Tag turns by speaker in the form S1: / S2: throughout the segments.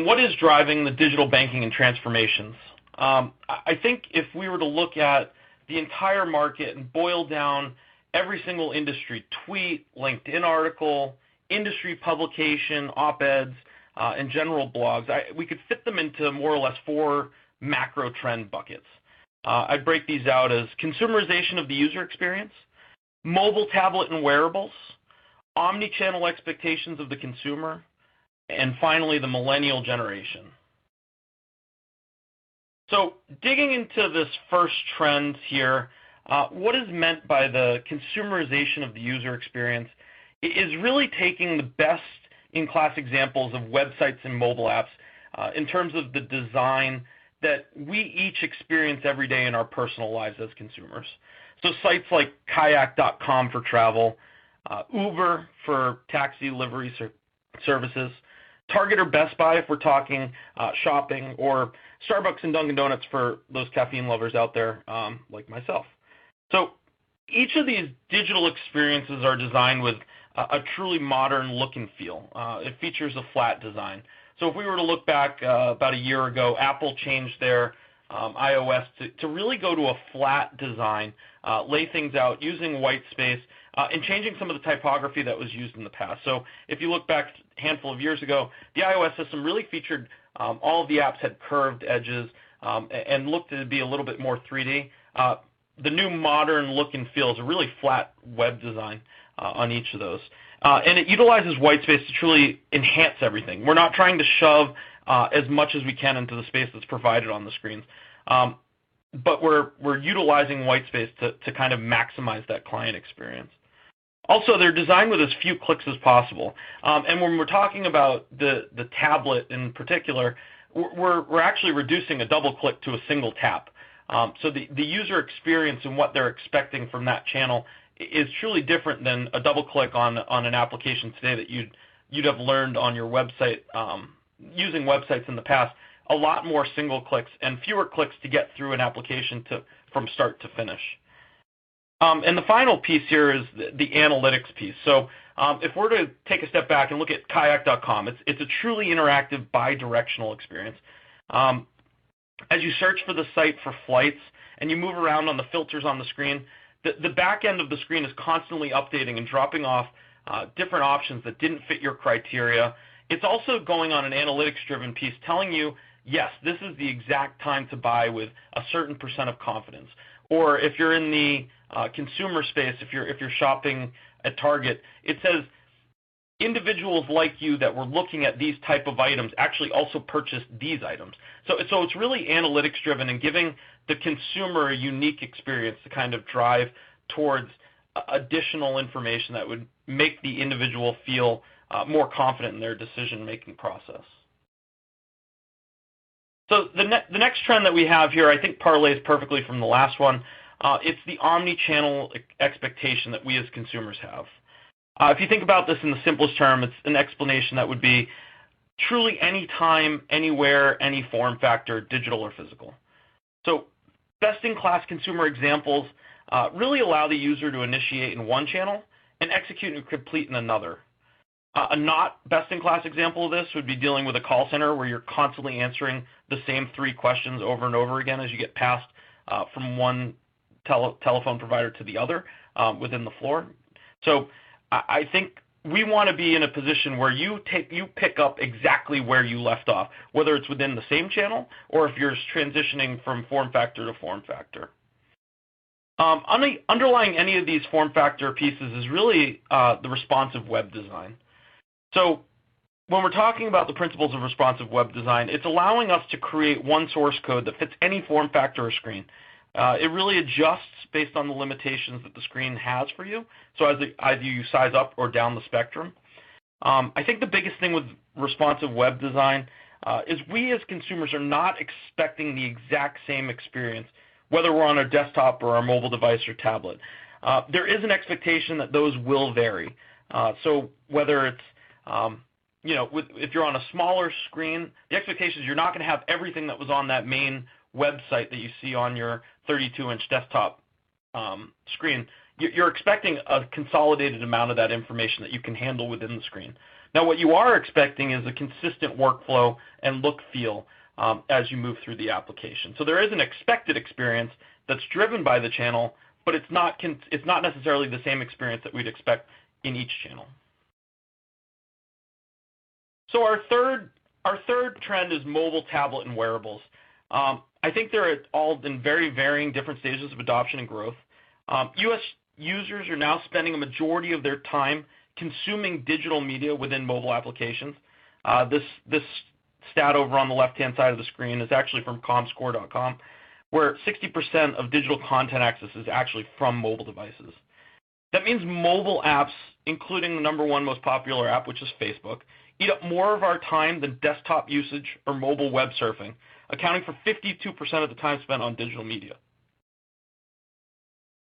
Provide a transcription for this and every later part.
S1: What is driving the digital banking and transformations? I think if we were to look at the entire market and boil down every single industry, tweet, LinkedIn article, industry publication, op-eds, and general blogs, we could fit them into more or less 4 macro trend buckets. I'd break these out as consumerization of the user experience, mobile, tablet, and wearables, omni-channel expectations of the consumer, and finally, the Millennial Generation. So digging into this first trend here, what is meant by the consumerization of the user experience is really taking the best-in-class examples of websites and mobile apps in terms of the design that we each experience every day in our personal lives as consumers. So sites like kayak.com for travel, Uber for taxi delivery services, Target or Best Buy if we're talking shopping, or Starbucks and Dunkin' Donuts for those caffeine lovers out there like myself. So each of these digital experiences are designed with a truly modern look and feel. It features a flat design. So if we were to look back about a year ago, Apple changed their iOS to really go to a flat design, lay things out using white space, and changing some of the typography that was used in the past. So if you look back a handful of years ago, the iOS system really featured all of the apps had curved edges and looked to be a little bit more 3D. The new modern look and feel is a really flat web design on each of those. And it utilizes white space to truly enhance everything. We're not trying to shove as much as we can into the space that's provided on the screens. But we're utilizing white space to kind of maximize that client experience. Also, they're designed with as few clicks as possible. And when we're talking about the tablet in particular, we're actually reducing a double click to a single tap. So the user experience and what they're expecting from that channel is truly different than a double click on an application today that you'd have learned on your website using websites in the past. A lot more single clicks and fewer clicks to get through an application from start to finish. And the final piece here is the analytics piece. So if we're to take a step back and look at kayak.com, it's a truly interactive bi-directional experience. As you search for the site for flights and you move around on the filters on the screen, the back end of the screen is constantly updating and dropping off different options that didn't fit your criteria. It's also going on an analytics-driven piece telling you, yes, this is the exact time to buy with a certain % of confidence. Or if you're in the consumer space, if you're shopping at Target, it says individuals like you that were looking at these type of items actually also purchased these items. So it's really analytics driven and giving the consumer a unique experience to kind of drive towards additional information that would make the individual feel more confident in their decision-making process. So the next trend that we have here, I think parlays perfectly from the last one. It's the omni-channel expectation that we as consumers have. If you think about this in the simplest term, it's an explanation that would be truly anytime, anywhere, any form factor, digital or physical. So best-in-class consumer examples really allow the user to initiate in one channel and execute and complete in another. A not best-in-class example of this would be dealing with a call center where you're constantly answering the same 3 questions over and over again as you get passed from one telephone provider to the other within the floor. So I think we want to be in a position where you pick up exactly where you left off, whether it's within the same channel or if you're transitioning from form factor to form factor. Underlying any of these form factor pieces is really the responsive web design. So when we're talking about the principles of responsive web design, it's allowing us to create one source code that fits any form factor or screen. It really adjusts based on the limitations that the screen has for you, so as either you size up or down the spectrum. I think the biggest thing with responsive web design is we as consumers are not expecting the exact same experience, whether we're on our desktop or our mobile device or tablet. There is an expectation that those will vary. So whether it's if you're on a smaller screen, the expectation is you're not going to have everything that was on that main website that you see on your 32-inch desktop screen. You're expecting a consolidated amount of that information that you can handle within the screen. Now, what you are expecting is a consistent workflow and look feel as you move through the application. So there is an expected experience that's driven by the channel, but it's not necessarily the same experience that we'd expect in each channel. So our third trend is mobile, tablet, and wearables. I think they're all in very varying different stages of adoption and growth. U.S. users are now spending a majority of their time consuming digital media within mobile applications. This stat over on the left-hand side of the screen is actually from comscore.com, where 60% of digital content access is actually from mobile devices. That means mobile apps, including the #1 most popular app, which is Facebook, eat up more of our time than desktop usage or mobile web surfing, accounting for 52% of the time spent on digital media.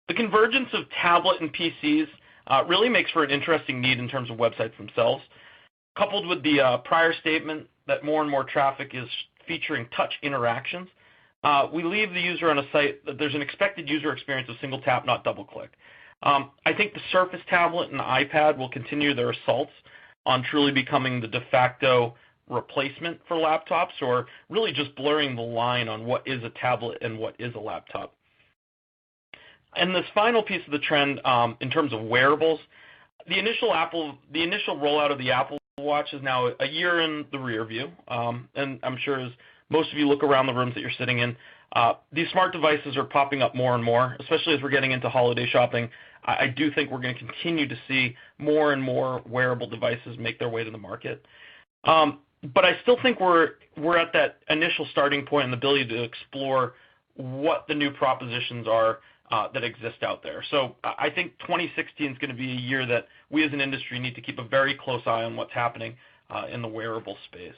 S1: The convergence of tablet and PCs really makes for an interesting need in terms of websites themselves. Coupled with the prior statement that more and more traffic is featuring touch interactions, we leave the user on a site that there's an expected user experience of single tap, not double click. I think the Surface tablet and the iPad will continue their assaults on truly becoming the de facto replacement for laptops, or really just blurring the line on what is a tablet and what is a laptop. And this final piece of the trend, in terms of wearables, the initial rollout of the Apple Watch is now a year in the rear view, and I'm sure as most of you look around the rooms that you're sitting in, these smart devices are popping up more and more, especially as we're getting into holiday shopping. I do think we're going to continue to see more and more wearable devices make their way to the market. But I still think we're at that initial starting point and the ability to explore what the new propositions are that exist out there. So I think 2016 is going to be a year that we as an industry need to keep a very close eye on what's happening in the wearable space.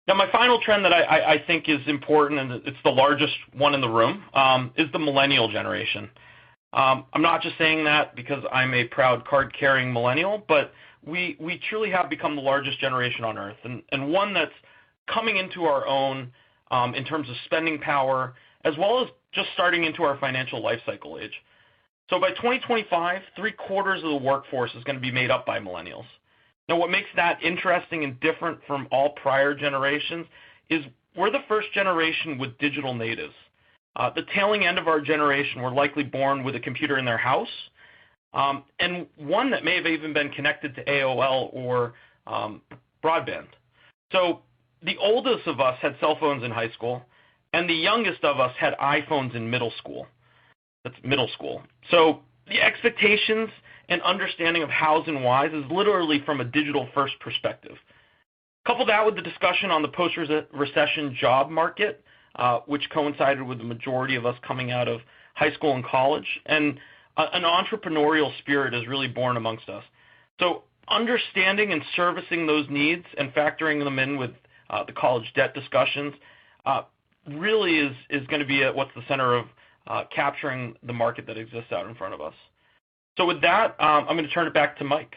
S1: Now, my final trend that I think is important, and it's the largest one in the room, is the Millennial Generation. I'm not just saying that because I'm a proud card-carrying millennial, but we truly have become the largest generation on Earth, and one that's coming into our own in terms of spending power, as well as just starting into our financial life cycle age. So by 2025, 3/4 of the workforce is going to be made up by millennials. Now, what makes that interesting and different from all prior generations is we're the first generation with digital natives. The tailing end of our generation were likely born with a computer in their house, and one that may have even been connected to AOL or broadband. So the oldest of us had cell phones in high school, and the youngest of us had iPhones in middle school. That's middle school. So the expectations and understanding of hows and whys is literally from a digital-first perspective. Couple that with the discussion on the post-recession job market, which coincided with the majority of us coming out of high school and college, and an entrepreneurial spirit is really born amongst us. So understanding and servicing those needs and factoring them in with the college debt discussions really is going to be at what's the center of capturing the market that exists out in front of us. So with that, I'm going to turn it back to Mike.